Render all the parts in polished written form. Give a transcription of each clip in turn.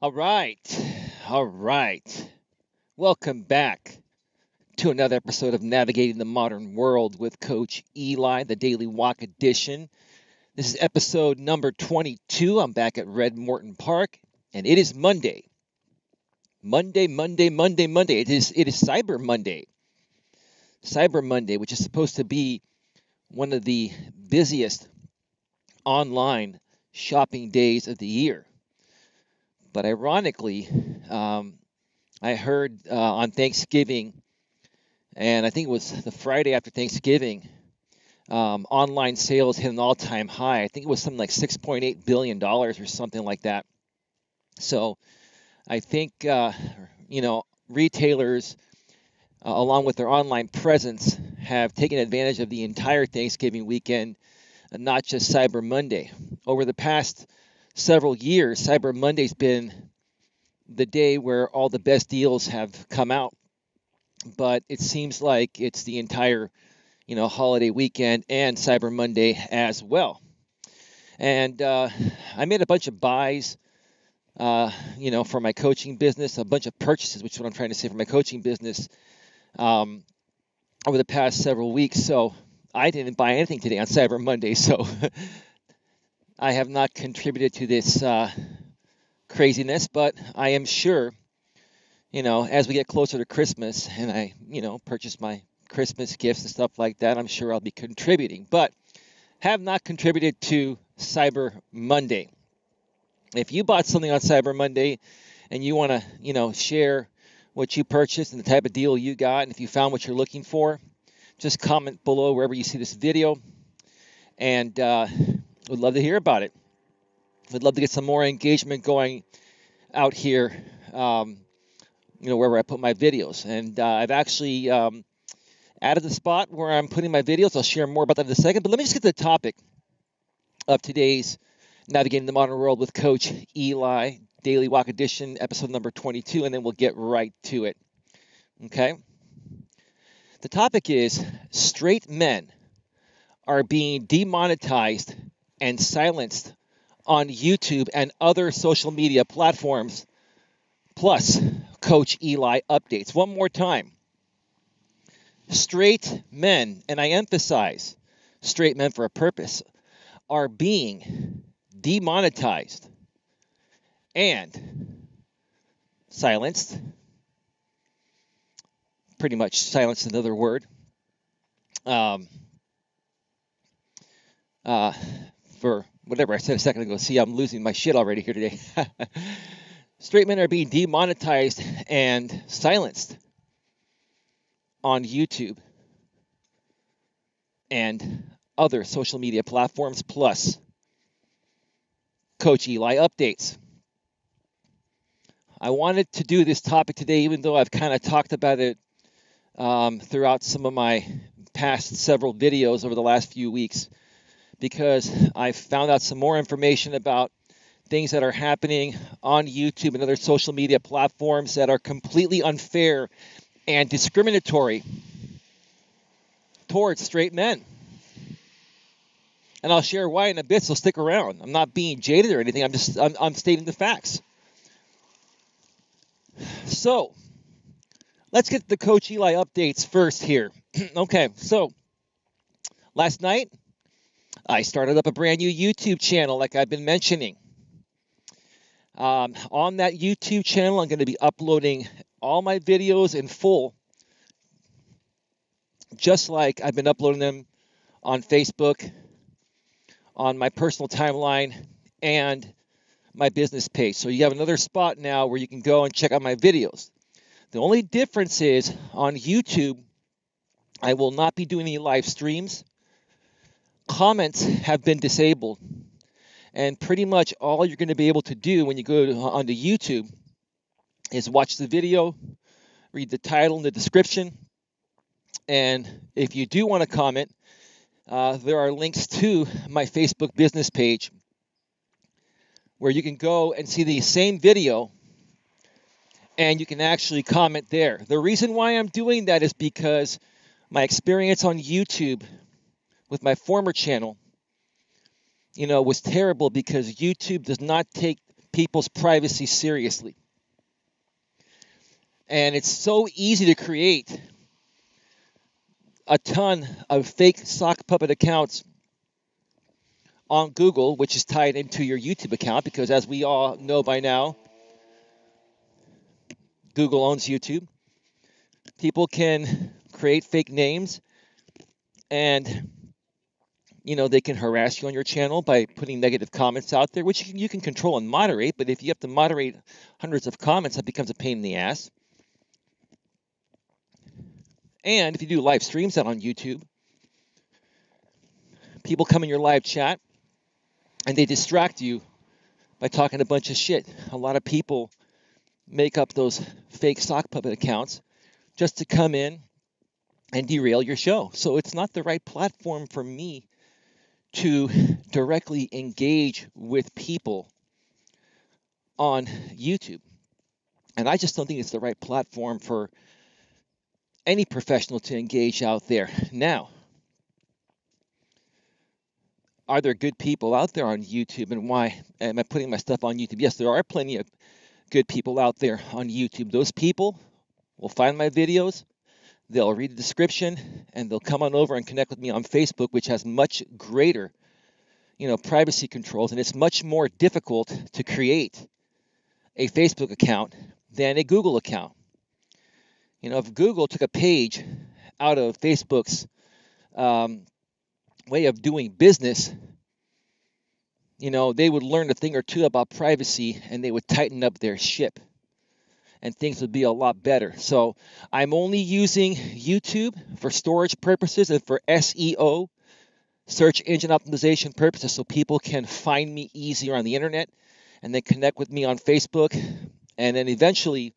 All right. All right. Welcome back to another episode of Navigating the Modern World with Coach Eli, the Daily Walk Edition. This is episode number 22. I'm back at Red Morton Park, and it is Monday. Monday. It is Cyber Monday. Cyber Monday, which is supposed to be one of the busiest online shopping days of the year. But ironically, I heard on Thanksgiving, and I think it was the Friday after Thanksgiving, online sales hit an all-time high. I think it was something like $6.8 billion or something like that. So I think, retailers, along with their online presence, have taken advantage of the entire Thanksgiving weekend, and not just Cyber Monday. Over the past several years, Cyber Monday's been the day where all the best deals have come out, but it seems like it's the entire, holiday weekend and Cyber Monday as well. And I made a bunch of buys, for my coaching business, a bunch of purchases, which is what I'm trying to say for my coaching business, um, over the past several weeks. So I didn't buy anything today on Cyber Monday, so I have not contributed to this craziness, but I am sure, as we get closer to Christmas and I, purchase my Christmas gifts and stuff like that, I'm sure I'll be contributing, but have not contributed to Cyber Monday. If you bought something on Cyber Monday and you want to, share what you purchased and the type of deal you got, and if you found what you're looking for, just comment below wherever you see this video, and would love to hear about it. Would love to get some more engagement going out here, wherever I put my videos. And I've actually added the spot where I'm putting my videos. I'll share more about that in a second. But let me just get to the topic of today's Navigating the Modern World with Coach Eli, Daily Walk Edition, episode number 22, and then we'll get right to it. Okay? The topic is straight men are being demonetized and silenced on YouTube and other social media platforms, plus Coach Eli updates. One more time. Straight men, and I emphasize straight men for a purpose, are being demonetized and silenced. Pretty much silenced, another word. For whatever I said a second ago. See, I'm losing my shit already here today. Straight men are being demonetized and silenced on YouTube and other social media platforms, plus Coach Eli updates. I wanted to do this topic today, even though I've kind of talked about it throughout some of my past several videos over the last few weeks, because I found out some more information about things that are happening on YouTube and other social media platforms that are completely unfair and discriminatory towards straight men. And I'll share why in a bit, so stick around. I'm not being jaded or anything. I'm stating the facts. So, let's get the Coach Eli updates first here. Okay, so last night I started up a brand new YouTube channel, like I've been mentioning. On that YouTube channel, I'm going to be uploading all my videos in full, just like I've been uploading them on Facebook, on my personal timeline, and my business page. So you have another spot now where you can go and check out my videos. The only difference is on YouTube, I will not be doing any live streams. Comments have been disabled. And pretty much all you're going to be able to do when you go onto YouTube is watch the video, read the title and the description. And if you do want to comment, there are links to my Facebook business page where you can go and see the same video and you can actually comment there. The reason why I'm doing that is because my experience on YouTube with my former channel, was terrible, because YouTube does not take people's privacy seriously. And it's so easy to create a ton of fake sock puppet accounts on Google, which is tied into your YouTube account, because as we all know by now, Google owns YouTube. People can create fake names, and they can harass you on your channel by putting negative comments out there, which you can control and moderate. But if you have to moderate hundreds of comments, that becomes a pain in the ass. And if you do live streams out on YouTube, people come in your live chat and they distract you by talking a bunch of shit. A lot of people make up those fake sock puppet accounts just to come in and derail your show. So it's not the right platform for me to directly engage with people on YouTube. And I just don't think it's the right platform for any professional to engage out there. Now, are there good people out there on YouTube, and why am I putting my stuff on YouTube? Yes, there are plenty of good people out there on YouTube. Those people will find my videos, they'll read the description, and they'll come on over and connect with me on Facebook, which has much greater, privacy controls, and it's much more difficult to create a Facebook account than a Google account. If Google took a page out of Facebook's way of doing business, they would learn a thing or two about privacy, and they would tighten up their ship, and things would be a lot better. So I'm only using YouTube for storage purposes and for SEO, search engine optimization purposes, so people can find me easier on the internet and then connect with me on Facebook. And then eventually,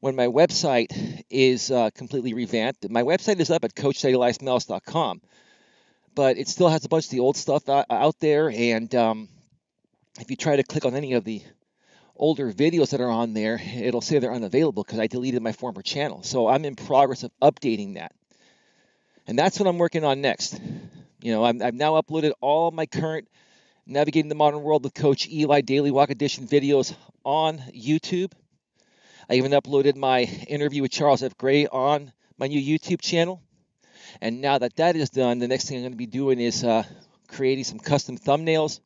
when my website is completely revamped, my website is up at coacheli.com, but it still has a bunch of the old stuff out there. And if you try to click on any of the older videos that are on there, it'll say they're unavailable because I deleted my former channel. So I'm in progress of updating that. And that's what I'm working on next. I've now uploaded all my current Navigating the Modern World with Coach Eli Daily Walk Edition videos on YouTube. I even uploaded my interview with Charles F. Gray on my new YouTube channel. And now that that is done, the next thing I'm going to be doing is creating some custom thumbnails,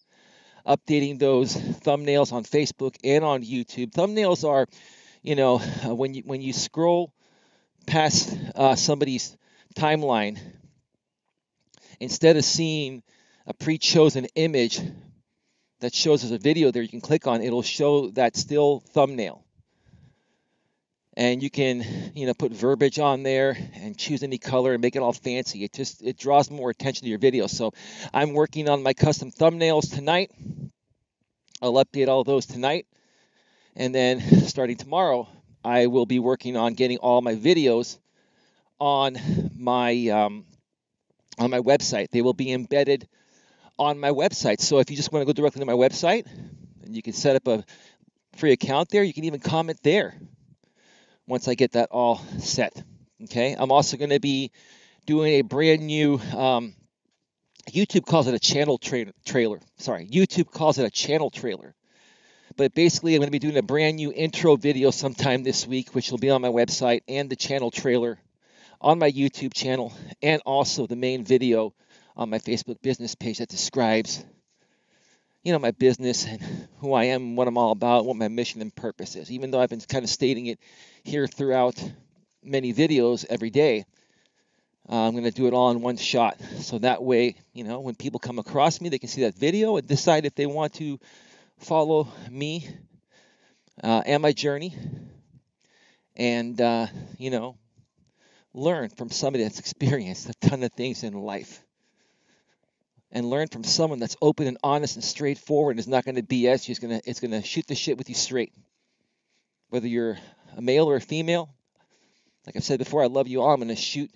updating those thumbnails on Facebook and on YouTube. Thumbnails are, when you scroll past somebody's timeline, instead of seeing a pre-chosen image that shows as a video there you can click on, it'll show that still thumbnail. And you can, put verbiage on there and choose any color and make it all fancy. It draws more attention to your video. So I'm working on my custom thumbnails tonight. I'll update all those tonight. And then starting tomorrow, I will be working on getting all my videos on my website. They will be embedded on my website. So if you just want to go directly to my website, and you can set up a free account there, you can even comment there once I get that all set. Okay, I'm also going to be doing a brand new, YouTube calls it a channel trailer. Sorry, YouTube calls it a channel trailer. But basically, I'm going to be doing a brand new intro video sometime this week, which will be on my website, and the channel trailer on my YouTube channel, and also the main video on my Facebook business page that describes, my business and who I am, what I'm all about, what my mission and purpose is. Even though I've been kind of stating it here throughout many videos every day, I'm going to do it all in one shot. So that way, when people come across me, they can see that video and decide if they want to follow me and my journey and, learn from somebody that's experienced a ton of things in life. And learn from someone that's open and honest and straightforward and is not going to BS you. It's going to shoot the shit with you straight. Whether you're a male or a female, like I've said before, I love you all. I'm going to shoot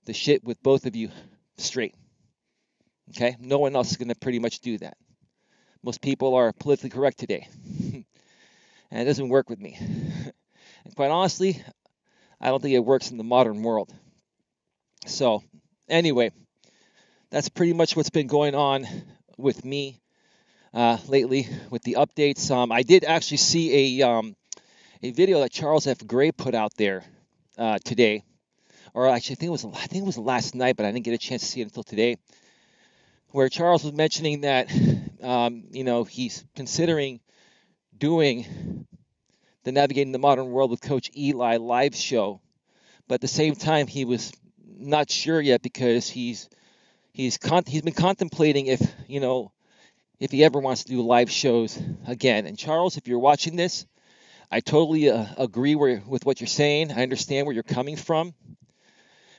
the shit with both of you straight. Okay? No one else is going to pretty much do that. Most people are politically correct today. And it doesn't work with me. And quite honestly, I don't think it works in the modern world. So, anyway, that's pretty much what's been going on with me. lately with the updates. I did actually see a video that Charles F. Gray put out there today, or actually I think it was last night, but I didn't get a chance to see it until today, where Charles was mentioning that he's considering doing the Navigating the Modern World with Coach Eli live show, but at the same time he was not sure yet because he's been contemplating if he ever wants to do live shows again. And Charles, if you're watching this, I totally agree with what you're saying. I understand where you're coming from.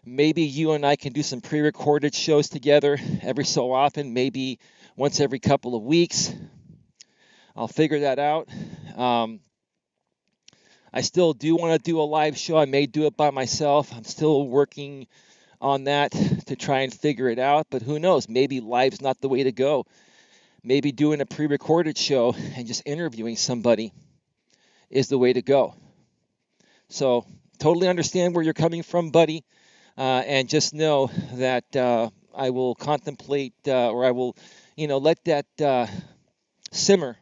Maybe you and I can do some pre-recorded shows together every so often, maybe once every couple of weeks. I'll figure that out. I still do want to do a live show. I may do it by myself. I'm still working on that to try and figure it out, but who knows? Maybe live's not the way to go. Maybe doing a pre-recorded show and just interviewing somebody is the way to go. So totally understand where you're coming from, buddy, and just know that I will contemplate or I will, let that simmer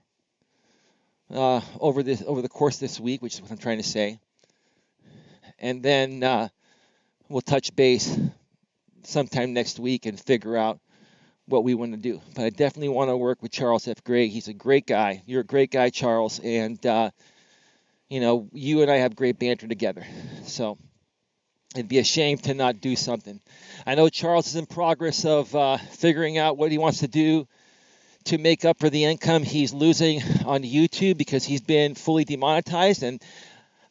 over the course of this week, which is what I'm trying to say, and then we'll touch base sometime next week and figure out what we want to do. But I definitely want to work with Charles F. Gray. He's a great guy. You're a great guy, Charles, and you and I have great banter together. So it'd be a shame to not do something. I know Charles is in progress of figuring out what he wants to do to make up for the income he's losing on YouTube because he's been fully demonetized, and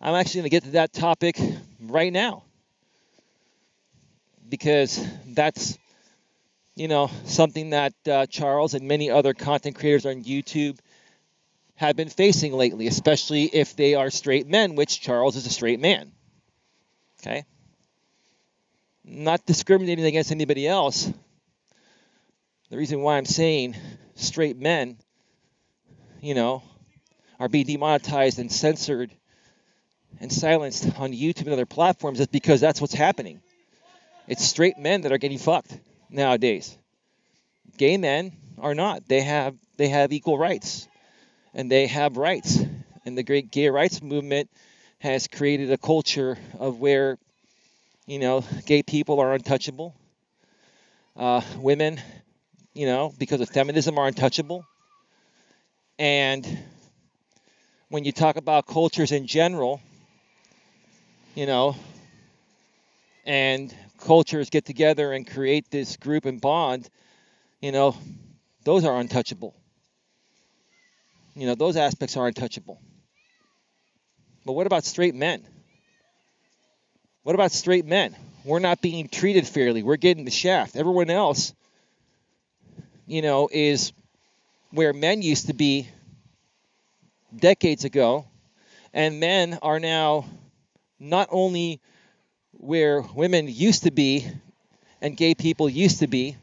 I'm actually going to get to that topic right now because that's something that Charles and many other content creators on YouTube have been facing lately, especially if they are straight men, which Charles is a straight man. Okay? Not discriminating against anybody else. The reason why I'm saying straight men, are being demonetized and censored and silenced on YouTube and other platforms is because that's what's happening. It's straight men that are getting fucked nowadays. Gay men are not. They have equal rights, and they have rights. And the great gay rights movement has created a culture of where, gay people are untouchable. Women, because of feminism, are untouchable. And when you talk about cultures in general, and cultures get together and create this group and bond, those are untouchable. Those aspects are untouchable. But what about straight men? What about straight men? We're not being treated fairly. We're getting the shaft. Everyone else, is where men used to be decades ago, and men are now not only where women used to be and gay people used to be,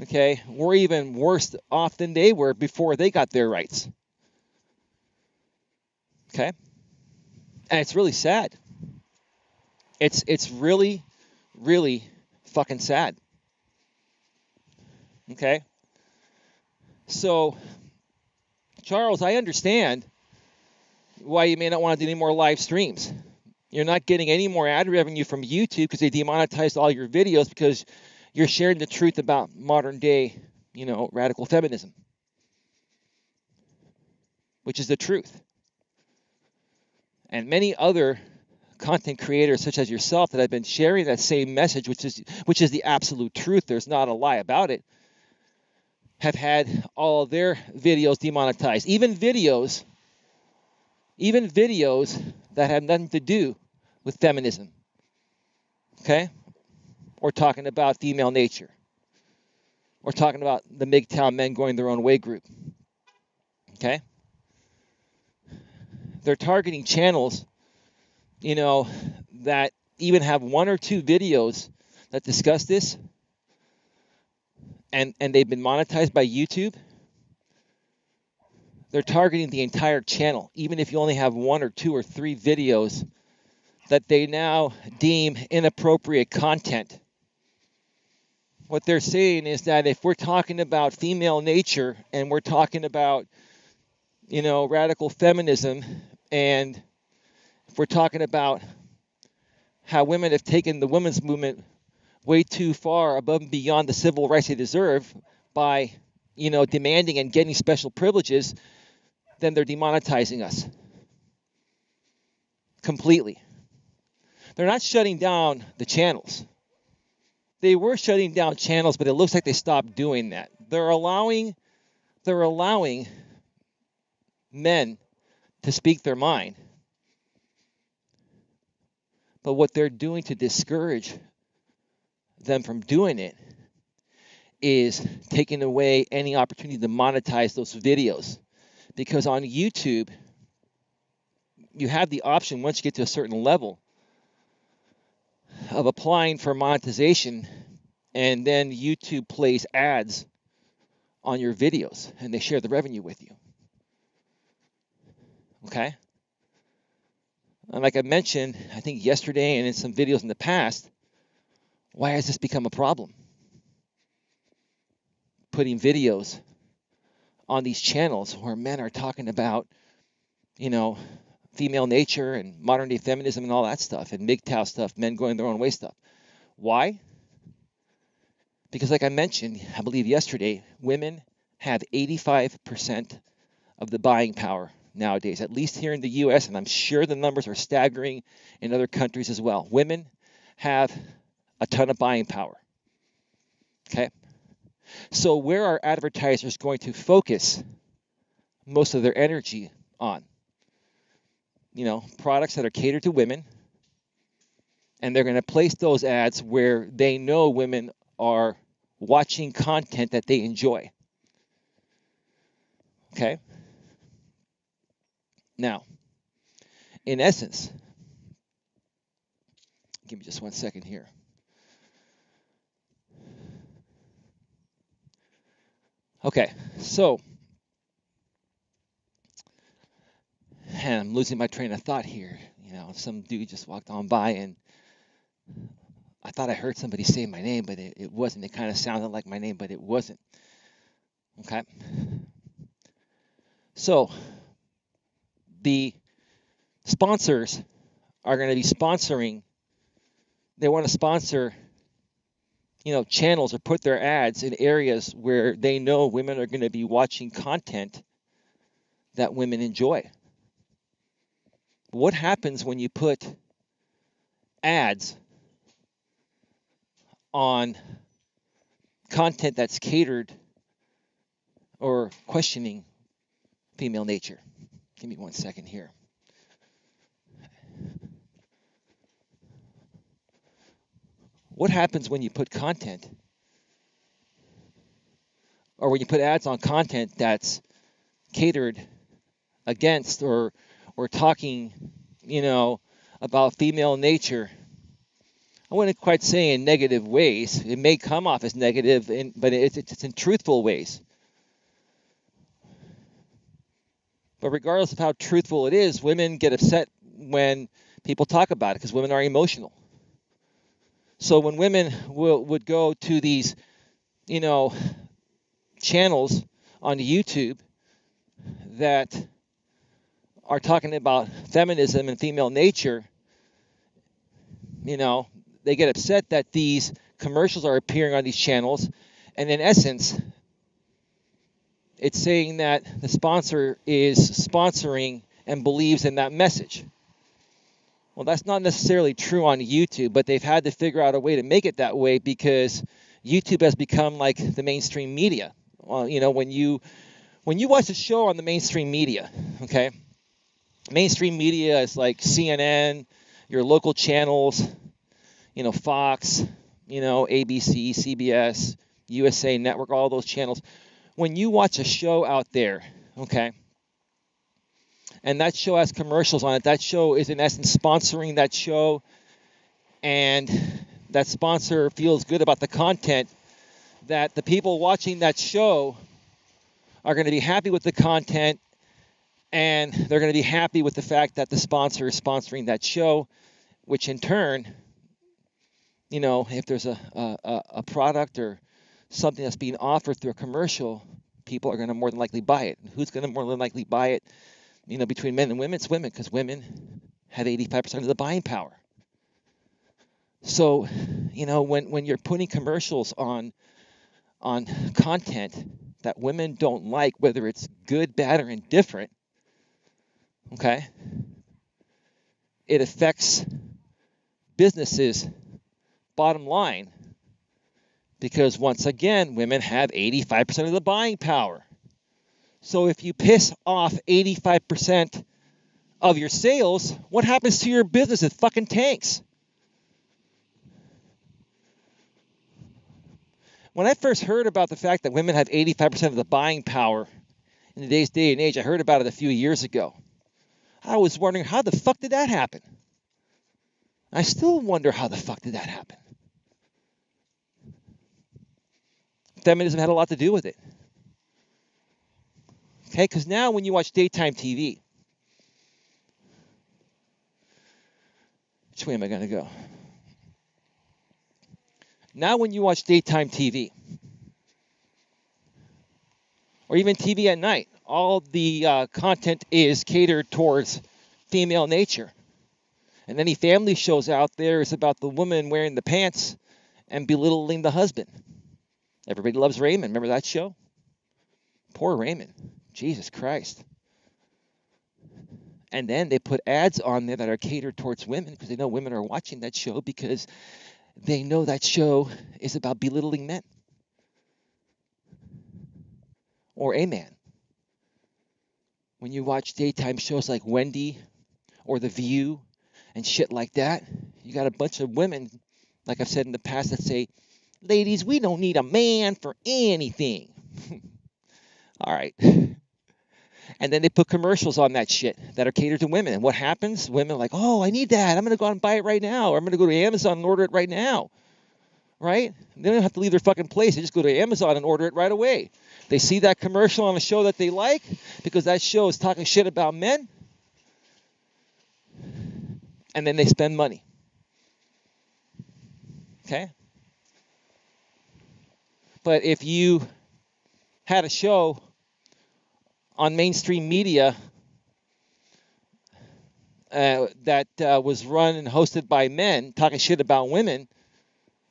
okay, we're even worse off than they were before they got their rights. Okay? And it's really sad. It's really, really fucking sad. Okay? So, Charles, I understand why you may not want to do any more live streams. You're not getting any more ad revenue from YouTube because they demonetized all your videos because you're sharing the truth about modern day, radical feminism, which is the truth. And many other content creators such as yourself that have been sharing that same message, which is the absolute truth, there's not a lie about it, have had all of their videos demonetized. Even videos that have nothing to do with feminism. Okay? Or talking about female nature. Or talking about the MGTOW men going their own way group. Okay? They're targeting channels, that even have one or two videos that discuss this, and they've been monetized by YouTube. They're targeting the entire channel, even if you only have one or two or three videos that they now deem inappropriate content. what they're saying is that if we're talking about female nature and we're talking about, radical feminism, and if we're talking about how women have taken the women's movement way too far above and beyond the civil rights they deserve by, demanding and getting special privileges, then they're demonetizing us completely. They're not shutting down the channels. They were shutting down channels, but it looks like they stopped doing that. They're allowing men to speak their mind. But what they're doing to discourage them from doing it is taking away any opportunity to monetize those videos. Because on YouTube, you have the option, once you get to a certain level, of applying for monetization, and then YouTube plays ads on your videos and they share the revenue with you. Okay? And like I mentioned, I think yesterday and in some videos in the past, why has this become a problem? Putting videos on these channels where men are talking about, female nature and modern day feminism and all that stuff, and MGTOW stuff, men going their own way stuff. Why? Because like I mentioned, I believe yesterday, women have 85% of the buying power nowadays, at least here in the US, and I'm sure the numbers are staggering in other countries as well. Women have a ton of buying power. Okay? So where are advertisers going to focus most of their energy on? Products that are catered to women, and they're going to place those ads where they know women are watching content that they enjoy. Okay? Now, in essence, give me just 1 second here. Okay, so, and I'm losing my train of thought here. Some dude just walked on by and I thought I heard somebody say my name, but it wasn't. It kind of sounded like my name, but it wasn't. Okay? So, the sponsors are going to be sponsoring, they want to sponsor, channels or put their ads in areas where they know women are going to be watching content that women enjoy. What happens when you put ads on content that's catered or questioning female nature? Give me 1 second here. What happens when you put content or when you put ads on content that's catered against or talking, about female nature? I wouldn't quite say in negative ways. It may come off as negative, but it's in truthful ways. But regardless of how truthful it is, women get upset when people talk about it because women are emotional. So when women would go to these, channels on YouTube that are talking about feminism and female nature, they get upset that these commercials are appearing on these channels, and in essence, it's saying that the sponsor is sponsoring and believes in that message. Well, that's not necessarily true on YouTube, but they've had to figure out a way to make it that way because YouTube has become like the mainstream media. Well, when you watch a show on the mainstream media, okay, mainstream media is like CNN, your local channels, Fox, ABC, CBS, USA Network, all those channels. When you watch a show out there, okay, and that show has commercials on it, that show is in essence sponsoring that show, and that sponsor feels good about the content, that the people watching that show are going to be happy with the content, and they're going to be happy with the fact that the sponsor is sponsoring that show, which in turn if there's a product or something that's being offered through a commercial, people are going to more than likely buy it. Who's going to more than likely buy it? Between men and women, it's women, because women have 85% of the buying power. So, when you're putting commercials on content that women don't like, whether it's good, bad, or indifferent, okay, it affects businesses' bottom line, because once again, women have 85% of the buying power. So if you piss off 85% of your sales, what happens to your business? It fucking tanks. When I first heard about the fact that women have 85% of the buying power in today's day and age, I heard about it a few years ago. I was wondering, how the fuck did that happen? I still wonder, how the fuck did that happen? Feminism had a lot to do with it. Okay, because now when you watch daytime TV, which way am I going to go? Now when you watch daytime TV, or even TV at night, all the content is catered towards female nature. And any family shows out there is about the woman wearing the pants and belittling the husband. Everybody Loves Raymond. Remember that show? Poor Raymond. Jesus Christ. And then they put ads on there that are catered towards women, because they know women are watching that show, because they know that show is about belittling men. Or a man. When you watch daytime shows like Wendy or The View and shit like that, you got a bunch of women, like I've said in the past, that say, ladies, we don't need a man for anything. All right. And then they put commercials on that shit that are catered to women. And what happens? Women are like, oh, I need that. I'm going to go out and buy it right now. Or I'm going to go to Amazon and order it right now. Right? They don't have to leave their fucking place. They just go to Amazon and order it right away. They see that commercial on a show that they like, because that show is talking shit about men. And then they spend money. Okay? But if you had a show on mainstream media that was run and hosted by men talking shit about women,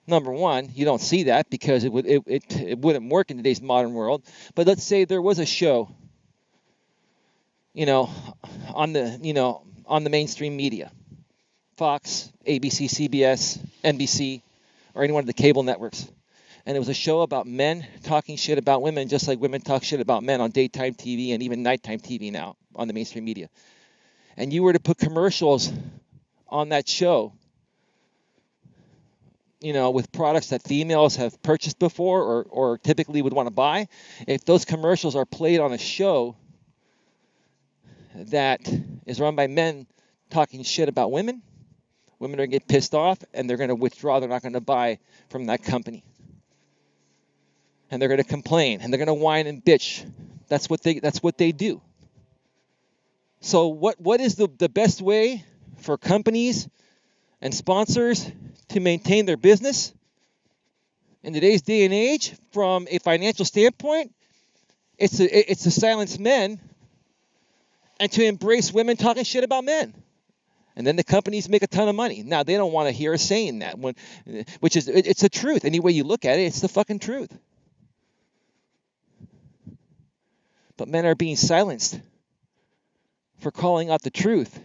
number one, you don't see that, because it wouldn't work in today's modern world. But let's say there was a show, on the mainstream media, Fox, ABC, CBS, NBC, or any one of the cable networks. And it was a show about men talking shit about women, just like women talk shit about men on daytime TV and even nighttime TV now on the mainstream media. And you were to put commercials on that show, with products that females have purchased before or typically would want to buy. If those commercials are played on a show that is run by men talking shit about women, women are going to get pissed off, and they're going to withdraw. They're not going to buy from that company. And they're going to complain, and they're going to whine and bitch. That's what they do. So what is the best way for companies and sponsors to maintain their business in today's day and age? From a financial standpoint, it's to silence men and to embrace women talking shit about men. And then the companies make a ton of money. Now, they don't want to hear us saying that, it's the truth. Any way you look at it, it's the fucking truth. But men are being silenced for calling out the truth.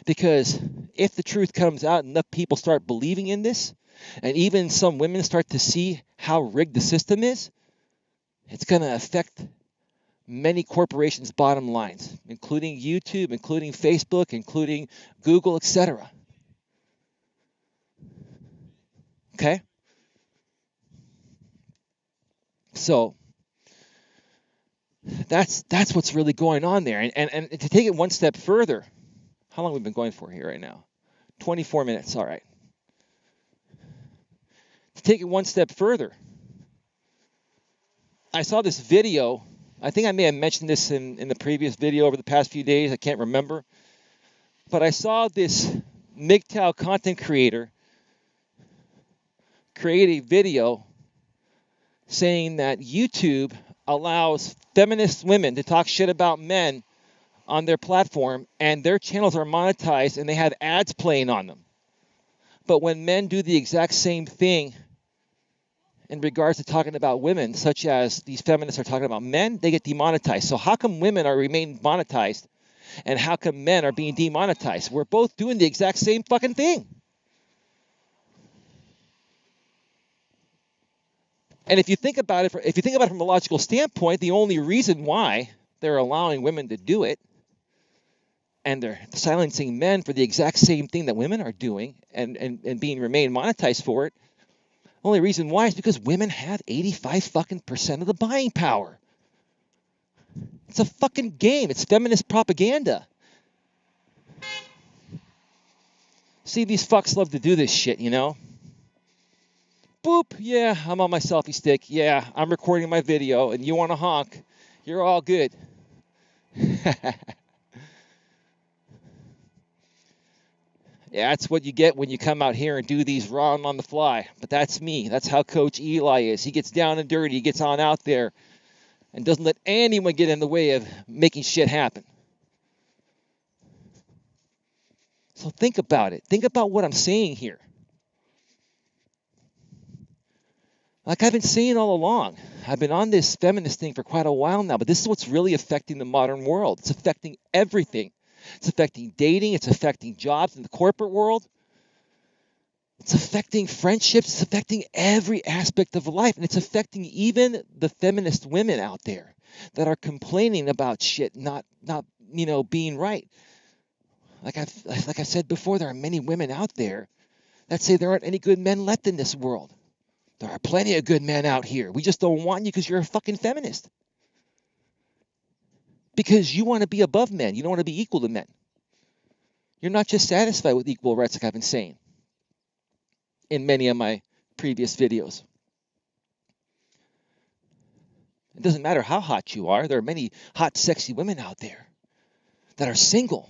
Because if the truth comes out, enough people start believing in this, and even some women start to see how rigged the system is, it's going to affect many corporations' bottom lines, including YouTube, including Facebook, including Google, etc. Okay? So that's what's really going on there. And to take it one step further, how long have we been going for here right now? 24 minutes, all right. To take it one step further, I saw this video. I think I may have mentioned this in the previous video over the past few days. I can't remember. But I saw this MGTOW content creator create a video saying that YouTube allows feminist women to talk shit about men on their platform, and their channels are monetized and they have ads playing on them. But when men do the exact same thing in regards to talking about women, such as these feminists are talking about men, they get demonetized. So how come women are remain monetized, and how come men are being demonetized? We're both doing the exact same fucking thing. And if you think about it, from a logical standpoint, the only reason why they're allowing women to do it, and they're silencing men for the exact same thing that women are doing, and being remain monetized for it, the only reason why is because women have 85% of the buying power. It's a fucking game. It's feminist propaganda. See, these fucks love to do this shit, you know? Boop, yeah, I'm on my selfie stick. Yeah, I'm recording my video, and you want to honk. You're all good. Yeah, that's what you get when you come out here and do these raw and on the fly. But that's me. That's how Coach Eli is. He gets down and dirty. He gets on out there and doesn't let anyone get in the way of making shit happen. So think about it. Think about what I'm saying here. Like I've been saying all along, I've been on this feminist thing for quite a while now, but this is what's really affecting the modern world. It's affecting everything. It's affecting dating. It's affecting jobs in the corporate world. It's affecting friendships. It's affecting every aspect of life. And it's affecting even the feminist women out there that are complaining about shit not being right. Like I said before, there are many women out there that say there aren't any good men left in this world. There are plenty of good men out here. We just don't want you because you're a fucking feminist. Because you want to be above men. You don't want to be equal to men. You're not just satisfied with equal rights, like I've been saying in many of my previous videos. It doesn't matter how hot you are. There are many hot, sexy women out there that are single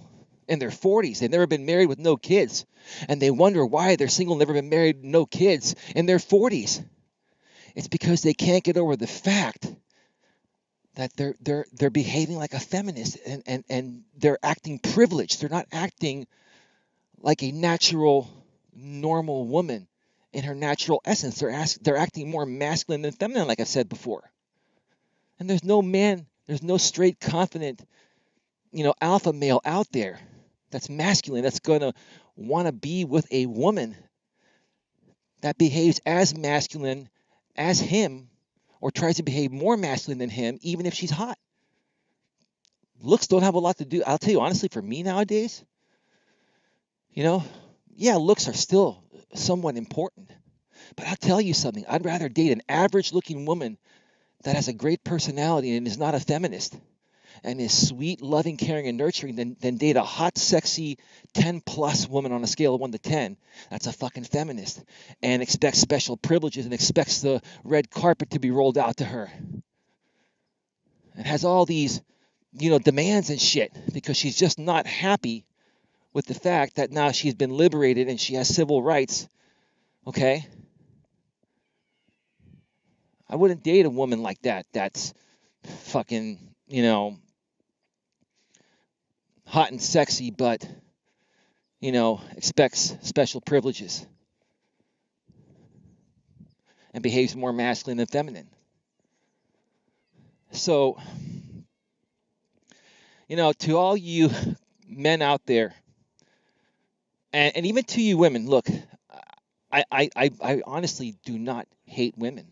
in their 40s. They've never been married with no kids. And they wonder why they're single, never been married, no kids in their 40s. It's because they can't get over the fact that they're behaving like a feminist, and they're acting privileged. They're not acting like a natural, normal woman in her natural essence. They're acting more masculine than feminine, like I said before. And there's no straight, confident, alpha male out there that's masculine, that's going to want to be with a woman that behaves as masculine as him, or tries to behave more masculine than him, even if she's hot. Looks don't have a lot to do. I'll tell you honestly, for me nowadays, looks are still somewhat important. But I'll tell you something. I'd rather date an average-looking woman that has a great personality and is not a feminist, and is sweet, loving, caring, and nurturing than date a hot, sexy 10-plus woman on a scale of 1 to 10 that's a fucking feminist and expects special privileges and expects the red carpet to be rolled out to her and has all these, demands and shit because she's just not happy with the fact that now she's been liberated and she has civil rights, okay? I wouldn't date a woman like that that's fucking, hot and sexy, but, expects special privileges and behaves more masculine than feminine. So, to all you men out there, and even to you women, look, I honestly do not hate women.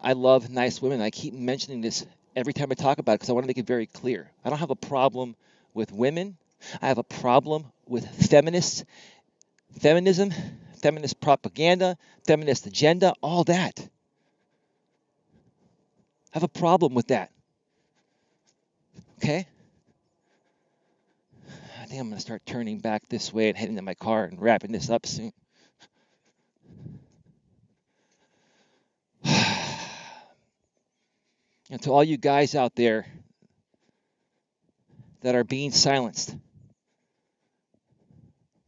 I love nice women. I keep mentioning this every time I talk about it because I want to make it very clear. I don't have a problem with women. I have a problem with feminists, feminism, feminist propaganda, feminist agenda, all that. I have a problem with that. Okay? I think I'm going to start turning back this way and heading to my car and wrapping this up soon. And to all you guys out there that are being silenced,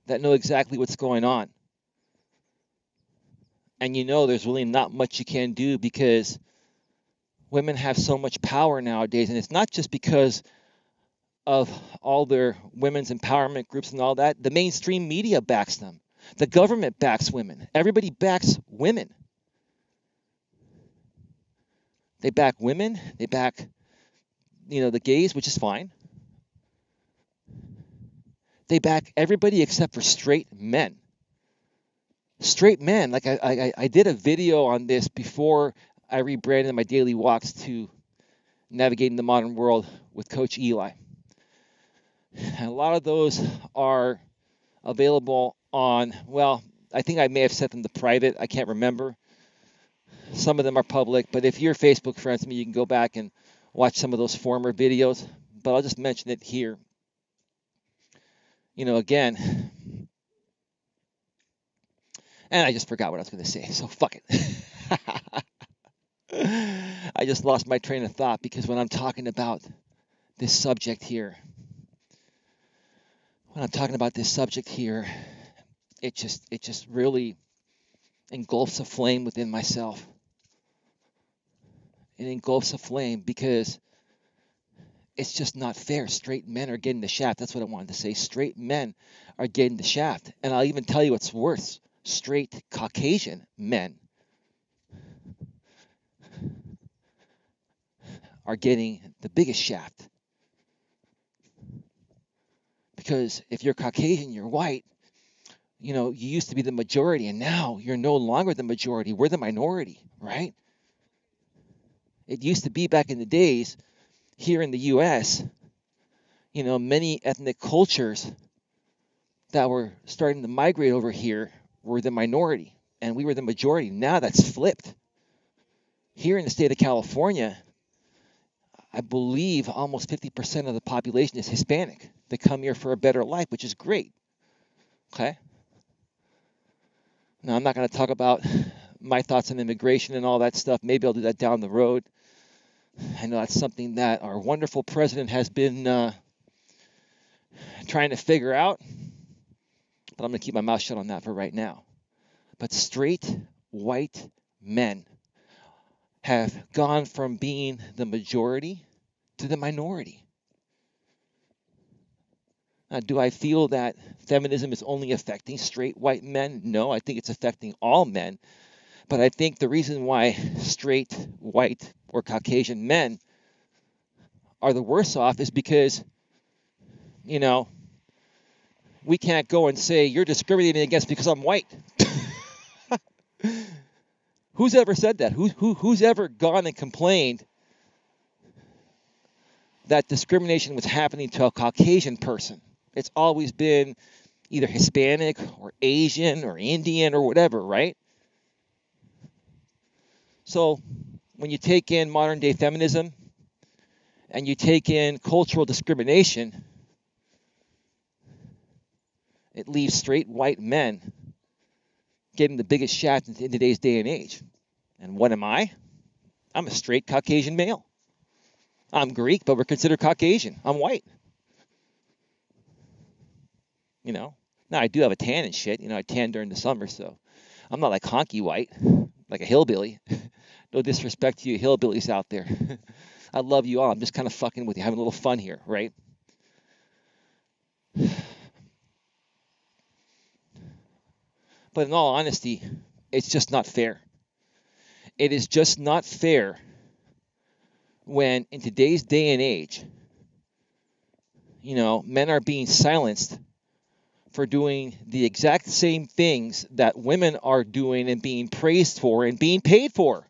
that know exactly what's going on, And there's really not much you can do because women have so much power nowadays. And it's not just because of all their women's empowerment groups and all that. The mainstream media backs them. The government backs women. Everybody backs women. They back women. They back, the gays, which is fine. They back everybody except for straight men. Straight men. Like I did a video on this before I rebranded my daily walks to Navigating the Modern World with Coach Eli. And a lot of those are available on, well, I think I may have set them to private. I can't remember. Some of them are public, but if you're Facebook friends with me, you can go back and watch some of those former videos. But I'll just mention it here. Again, and I just forgot what I was going to say, so fuck it. I just lost my train of thought because when I'm talking about this subject here, it just really engulfs a flame within myself. It engulfs a flame because it's just not fair. Straight men are getting the shaft. That's what I wanted to say. Straight men are getting the shaft. And I'll even tell you what's worse. Straight Caucasian men are getting the biggest shaft. Because if you're Caucasian, you're white, you used to be the majority, and now you're no longer the majority. We're the minority, right? It used to be back in the days here in the U.S., many ethnic cultures that were starting to migrate over here were the minority, and we were the majority. Now that's flipped. Here in the state of California, I believe almost 50% of the population is Hispanic. They come here for a better life, which is great. Okay? Now, I'm not going to talk about my thoughts on immigration and all that stuff. Maybe I'll do that down the road. I know that's something that our wonderful president has been trying to figure out, but I'm going to keep my mouth shut on that for right now. But straight white men have gone from being the majority to the minority. Now, do I feel that feminism is only affecting straight white men? No, I think it's affecting all men. But I think the reason why straight white or Caucasian men are the worse off is because, we can't go and say you're discriminating against because I'm white. Who's ever said that? Who's ever gone and complained that discrimination was happening to a Caucasian person? It's always been either Hispanic or Asian or Indian or whatever, right? So when you take in modern day feminism and you take in cultural discrimination, it leaves straight white men getting the biggest shaft in today's day and age. And what am I? I'm a straight Caucasian male. I'm Greek, but we're considered Caucasian. I'm white. Now I do have a tan and shit. I tan during the summer, so I'm not like honky white, like a hillbilly. No disrespect to you hillbillies out there. I love you all. I'm just kind of fucking with you, having a little fun here, right? But in all honesty, it's just not fair. It is just not fair when in today's day and age, men are being silenced for doing the exact same things that women are doing and being praised for and being paid for.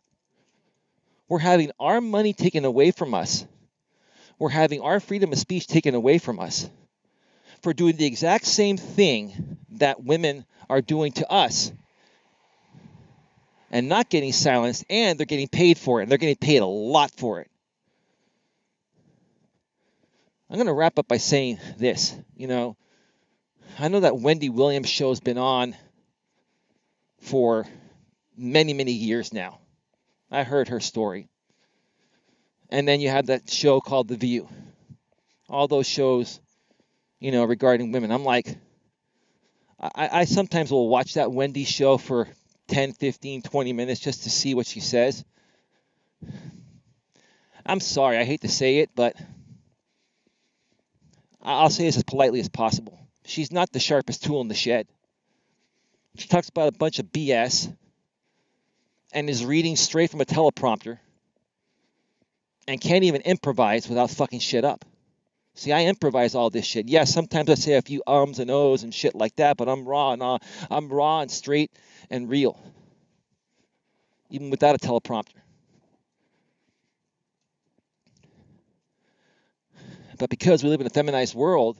We're having our money taken away from us. We're having our freedom of speech taken away from us for doing the exact same thing that women are doing to us and not getting silenced, and they're getting paid for it, and they're getting paid a lot for it. I'm going to wrap up by saying this. I know that Wendy Williams' show has been on for many, many years now. I heard her story. And then you have that show called The View. All those shows, regarding women. I'm like, I sometimes will watch that Wendy show for 10, 15, 20 minutes just to see what she says. I'm sorry, I hate to say it, but I'll say this as politely as possible. She's not the sharpest tool in the shed. She talks about a bunch of BS and is reading straight from a teleprompter and can't even improvise without fucking shit up. See, I improvise all this shit. Yeah, sometimes I say a few ums and ohs and shit like that, but I'm raw and straight and real, even without a teleprompter. But because we live in a feminized world,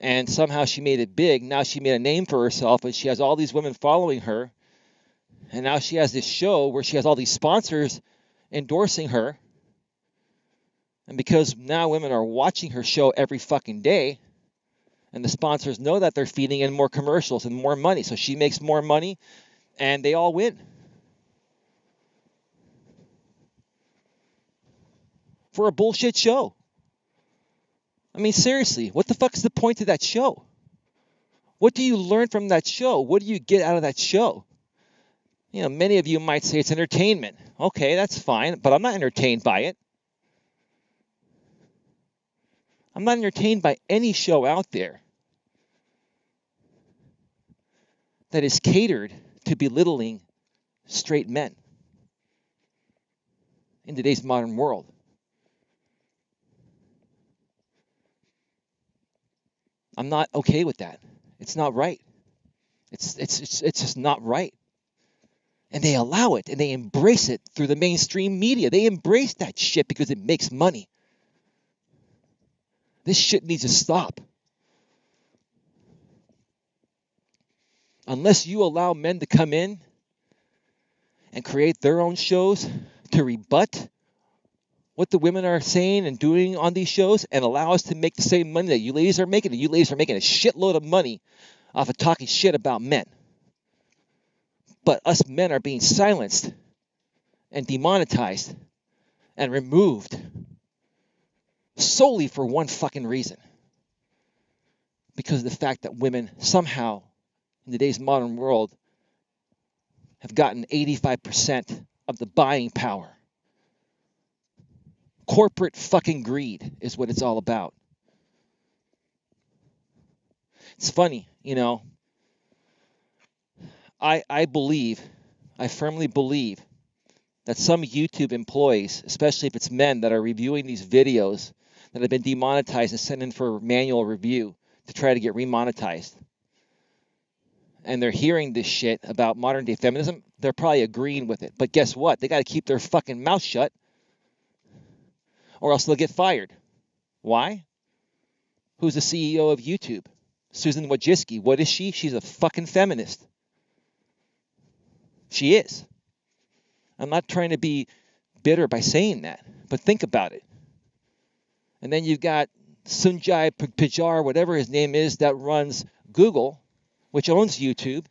and somehow she made it big, now she made a name for herself, and she has all these women following her, and now she has this show where she has all these sponsors endorsing her. And because now women are watching her show every fucking day, and the sponsors know that they're feeding in more commercials and more money, so she makes more money, and they all win. For a bullshit show. I mean, seriously, what the fuck is the point of that show? What do you learn from that show? What do you get out of that show? You know, many of you might say it's entertainment. Okay, that's fine, but I'm not entertained by it. I'm not entertained by any show out there that is catered to belittling straight men in today's modern world. I'm not okay with that. It's not right. It's just not right. And they allow it and they embrace it through the mainstream media. They embrace that shit because it makes money. This shit needs to stop. Unless you allow men to come in and create their own shows to rebut what the women are saying and doing on these shows and allow us to make the same money that you ladies are making, and you ladies are making a shitload of money off of talking shit about men. But us men are being silenced and demonetized and removed solely for one fucking reason. Because of the fact that women somehow in today's modern world have gotten 85% of the buying power. Corporate fucking greed is what it's all about. It's funny, you know, I firmly believe that some YouTube employees, especially if it's men that are reviewing these videos that have been demonetized and sent in for manual review to try to get remonetized, and they're hearing this shit about modern day feminism, they're probably agreeing with it. But guess what? They got to keep their fucking mouth shut or else they'll get fired. Why? Who's the CEO of YouTube? Susan Wojcicki. What is she? She's a fucking feminist. She is. I'm not trying to be bitter by saying that, but think about it. And then you've got Sunjay Pijar, whatever his name is, that runs Google, which owns YouTube.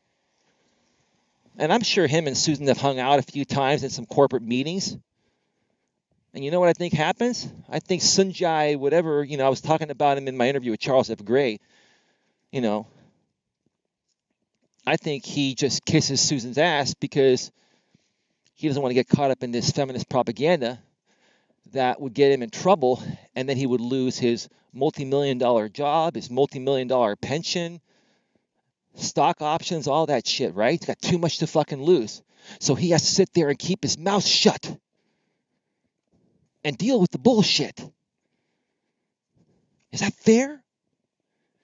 And I'm sure him and Susan have hung out a few times in some corporate meetings. And you know what I think happens? I think Sunjay, whatever, I was talking about him in my interview with Charles F. Gray, I think he just kisses Susan's ass because he doesn't want to get caught up in this feminist propaganda that would get him in trouble, and then he would lose his multi-million-dollar job, his multi-million-dollar pension, stock options, all that shit, right? He's got too much to fucking lose. So he has to sit there and keep his mouth shut and deal with the bullshit. Is that fair?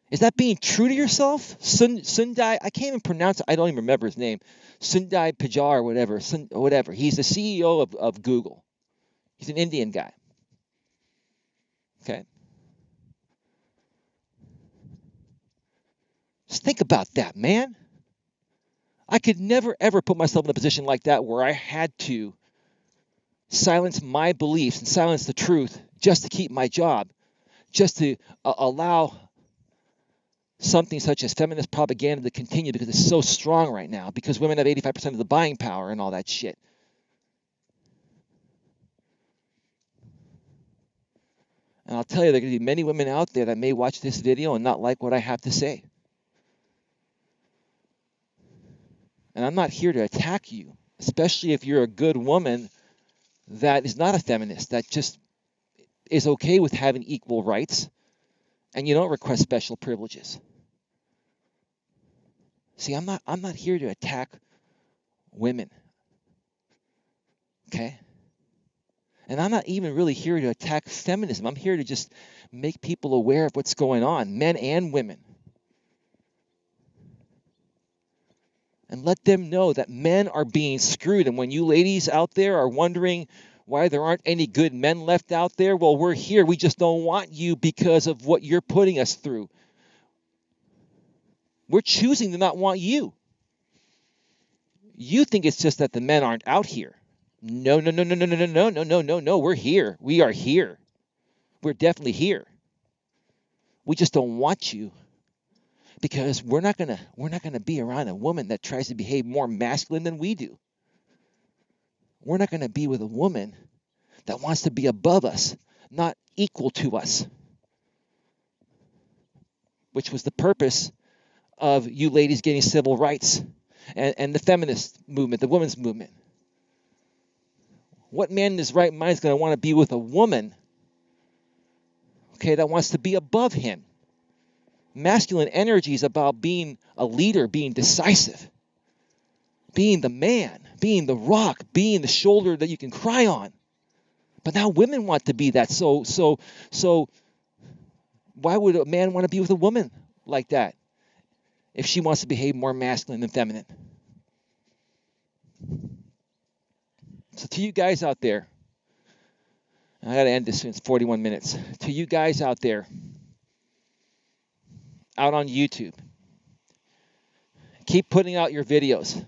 Is that being true to yourself? Sundai, I can't even pronounce it. I don't even remember his name. Sundai Pijar or whatever. He's the CEO of Google. He's an Indian guy. Okay. Just think about that, man. I could never, ever put myself in a position like that where I had to silence my beliefs and silence the truth just to keep my job, just to allow something such as feminist propaganda to continue because it's so strong right now, because women have 85% of the buying power and all that shit. And I'll tell you, there are going to be many women out there that may watch this video and not like what I have to say. And I'm not here to attack you, especially if you're a good woman that is not a feminist, that just is okay with having equal rights, and you don't request special privileges. See, I'm not here to attack women. Okay? And I'm not even really here to attack feminism. I'm here to just make people aware of what's going on, men and women. And let them know that men are being screwed. And when you ladies out there are wondering why there aren't any good men left out there, well, we're here. We just don't want you because of what you're putting us through. We're choosing to not want you. You think it's just that the men aren't out here. No. We're here. We are here. We're definitely here. We just don't want you because we're not gonna be around a woman that tries to behave more masculine than we do. We're not gonna be with a woman that wants to be above us, not equal to us, which was the purpose of you ladies getting civil rights and the feminist movement, the women's movement. What man in his right mind is going to want to be with a woman, okay, that wants to be above him? Masculine energy is about being a leader, being decisive, being the man, being the rock, being the shoulder that you can cry on. But now women want to be that. So why would a man want to be with a woman like that if she wants to behave more masculine than feminine? So to you guys out there, I got to end this soon. It's 41 minutes. To you guys out there, out on YouTube, keep putting out your videos.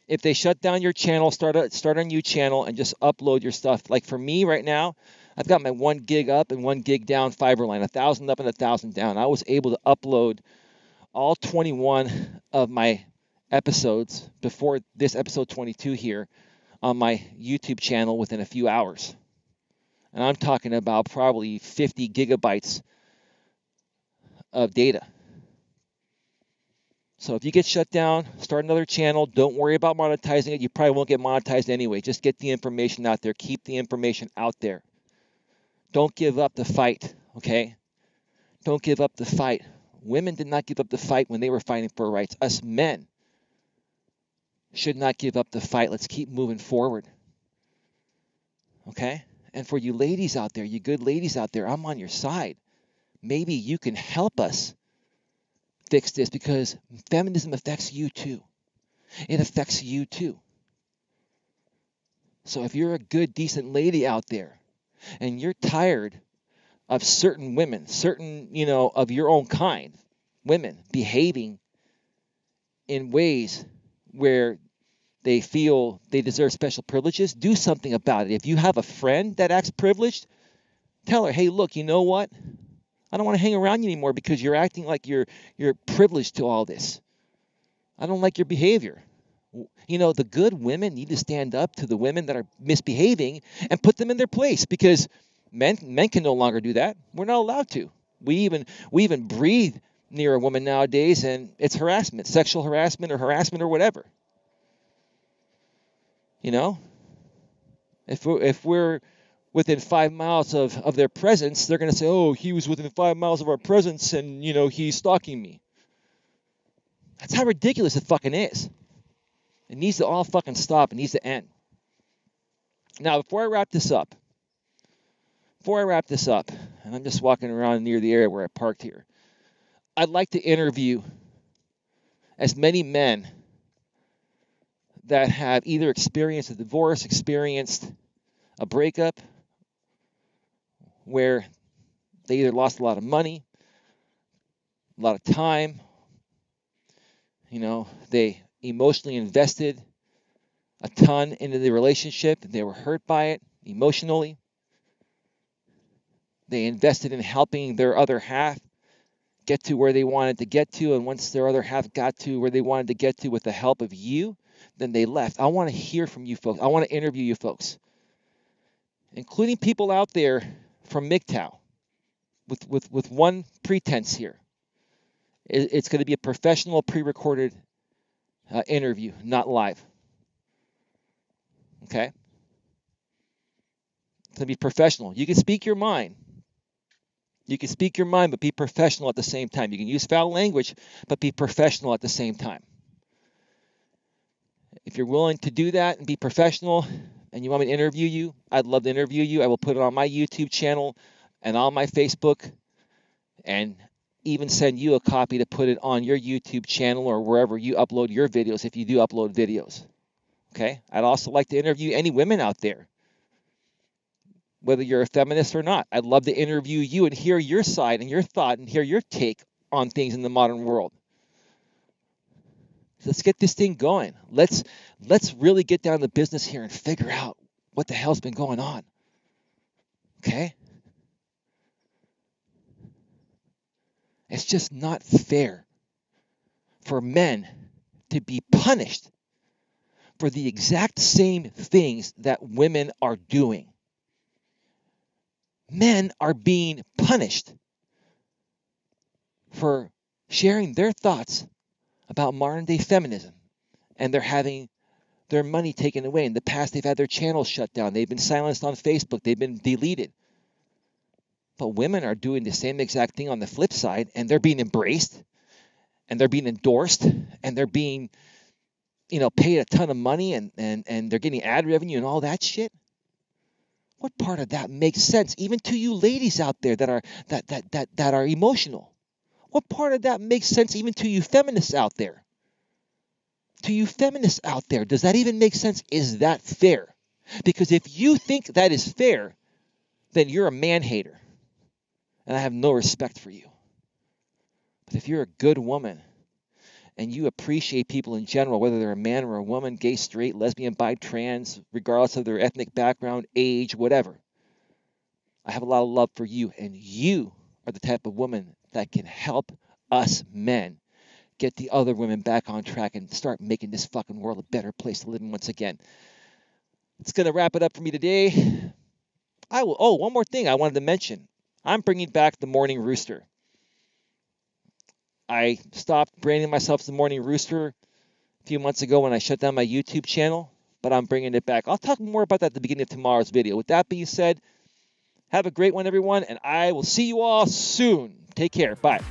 If they shut down your channel, start a new channel and just upload your stuff. Like for me right now, I've got my 1 gig up and 1 gig down fiber line, 1,000 up and 1,000 down. I was able to upload all 21 of my episodes before this episode 22 here on my YouTube channel within a few hours. And I'm talking about probably 50 gigabytes of data. So if you get shut down, start another channel. Don't worry about monetizing it. You probably won't get monetized anyway. Just get the information out there. Keep the information out there. Don't give up the fight, okay? Don't give up the fight. Women did not give up the fight when they were fighting for rights. Us men should not give up the fight. Let's keep moving forward. Okay? And for you ladies out there, you good ladies out there, I'm on your side. Maybe you can help us fix this because feminism affects you too. It affects you too. So if you're a good, decent lady out there and you're tired of certain women, certain, of your own kind, women behaving in ways where they feel they deserve special privileges, do something about it. If you have a friend that acts privileged, tell her, hey, look, you know what? I don't want to hang around you anymore because you're acting like you're privileged to all this. I don't like your behavior. The good women need to stand up to the women that are misbehaving and put them in their place because men can no longer do that. We're not allowed to. We even breathe near a woman nowadays and it's harassment, sexual harassment or whatever. If we're within 5 miles of their presence, they're going to say, oh, he was within 5 miles of our presence and, he's stalking me. That's how ridiculous it fucking is. It needs to all fucking stop. It needs to end. Now, before I wrap this up, and I'm just walking around near the area where I parked here, I'd like to interview as many men that have either experienced a divorce, experienced a breakup, where they either lost a lot of money, a lot of time, they emotionally invested a ton into the relationship, and they were hurt by it emotionally. They invested in helping their other half get to where they wanted to get to, and once their other half got to where they wanted to get to with the help of you, then they left. I want to hear from you folks. I want to interview you folks, including people out there from MGTOW with one pretense here. It's going to be a professional pre-recorded interview, not live. Okay? To be professional. You can speak your mind. You can speak your mind, but be professional at the same time. You can use foul language, but be professional at the same time. If you're willing to do that and be professional and you want me to interview you, I'd love to interview you. I will put it on my YouTube channel and on my Facebook and even send you a copy to put it on your YouTube channel or wherever you upload your videos if you do upload videos. Okay? I'd also like to interview any women out there, whether you're a feminist or not. I'd love to interview you and hear your side and your thought and hear your take on things in the modern world. Let's get this thing going. Let's really get down to business here and figure out what the hell's been going on. Okay? It's just not fair for men to be punished for the exact same things that women are doing. Men are being punished for sharing their thoughts about modern day feminism, and they're having their money taken away. In the past, they've had their channels shut down. They've been silenced on Facebook. They've been deleted. But women are doing the same exact thing on the flip side, and they're being embraced, and they're being endorsed, and they're being, paid a ton of money, and they're getting ad revenue and all that shit. What part of that makes sense, even to you ladies out there that are emotional? What part of that makes sense even to you feminists out there? To you feminists out there, does that even make sense? Is that fair? Because if you think that is fair, then you're a man-hater. And I have no respect for you. But if you're a good woman and you appreciate people in general, whether they're a man or a woman, gay, straight, lesbian, bi, trans, regardless of their ethnic background, age, whatever, I have a lot of love for you. And you are the type of woman that can help us men get the other women back on track and start making this fucking world a better place to live in once again. It's going to wrap it up for me today. One more thing I wanted to mention. I'm bringing back the morning rooster. I stopped branding myself as the morning rooster a few months ago when I shut down my YouTube channel, but I'm bringing it back. I'll talk more about that at the beginning of tomorrow's video. With that being said, have a great one, everyone, and I will see you all soon. Take care. Bye.